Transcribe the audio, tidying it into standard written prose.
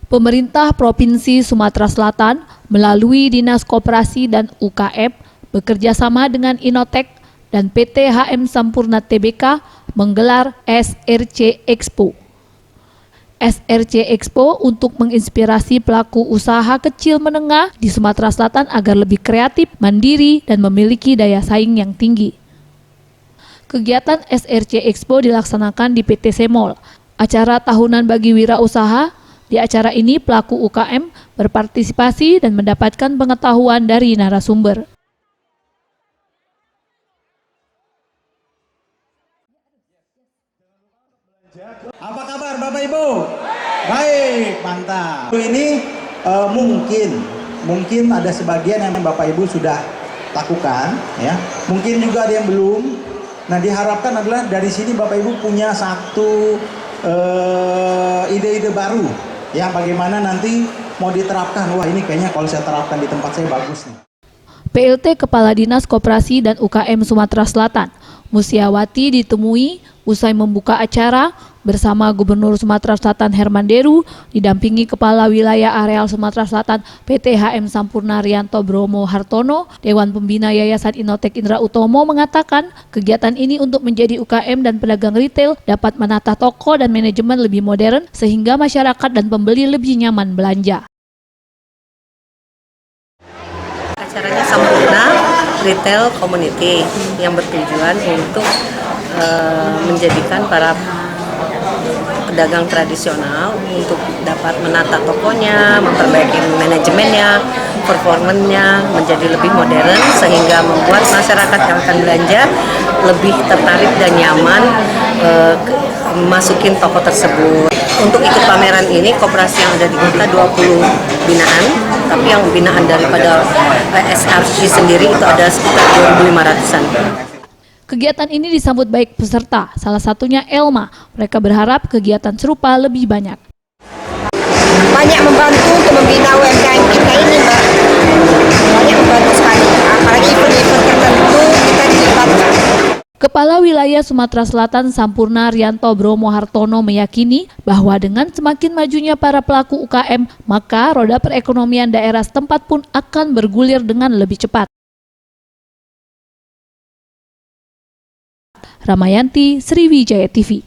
Pemerintah Provinsi Sumatera Selatan melalui Dinas Koperasi dan UKM bekerja sama dengan Innotek dan PT HM Sampurna Tbk menggelar SRC Expo. SRC Expo untuk menginspirasi pelaku usaha kecil menengah di Sumatera Selatan agar lebih kreatif, mandiri, dan memiliki daya saing yang tinggi. Kegiatan SRC Expo dilaksanakan di PT Semol, acara tahunan bagi wirausaha. Di acara ini pelaku UKM berpartisipasi dan mendapatkan pengetahuan dari narasumber. Apa kabar Bapak Ibu? Baik, mantap. Ini mungkin ada sebagian yang Bapak Ibu sudah lakukan, ya. Mungkin juga ada yang belum. Nah, diharapkan adalah dari sini Bapak Ibu punya satu ide-ide baru, ya, bagaimana nanti mau diterapkan. Wah, ini kayaknya kalau saya terapkan di tempat saya bagus nih. PLT Kepala Dinas Koperasi dan UKM Sumatera Selatan, Musiawati, ditemui usai membuka acara bersama Gubernur Sumatera Selatan Herman Deru, didampingi Kepala Wilayah Areal Sumatera Selatan PT HM Sampurna Rianto Bromo Hartono. Dewan Pembina Yayasan Innotek Indra Utomo mengatakan kegiatan ini untuk menjadi UKM dan pedagang retail dapat menata toko dan manajemen lebih modern sehingga masyarakat dan pembeli lebih nyaman belanja. Acaranya Sampurna Retail Community yang bertujuan untuk menjadikan para pedagang tradisional untuk dapat menata tokonya, memperbaiki manajemennya, performanya menjadi lebih modern sehingga membuat masyarakat yang akan belanja lebih tertarik dan nyaman masukin toko tersebut. Untuk ikut pameran ini, koperasi yang ada di kita 20 binaan, tapi yang binaan daripada SRC sendiri itu ada sekitar 2.500-an. Kegiatan ini disambut baik peserta, salah satunya Elma. Mereka berharap kegiatan serupa lebih banyak. Banyak membantu untuk membina UMKM kita ini, Mbak. Banyak membantu sekali, apalagi event-event tertentu kita dilibatkan. Kepala Wilayah Sumatera Selatan Sampurna Rianto Bromo Hartono meyakini bahwa dengan semakin majunya para pelaku UKM, maka roda perekonomian daerah setempat pun akan bergulir dengan lebih cepat. Ramayanti, Sriwijaya TV.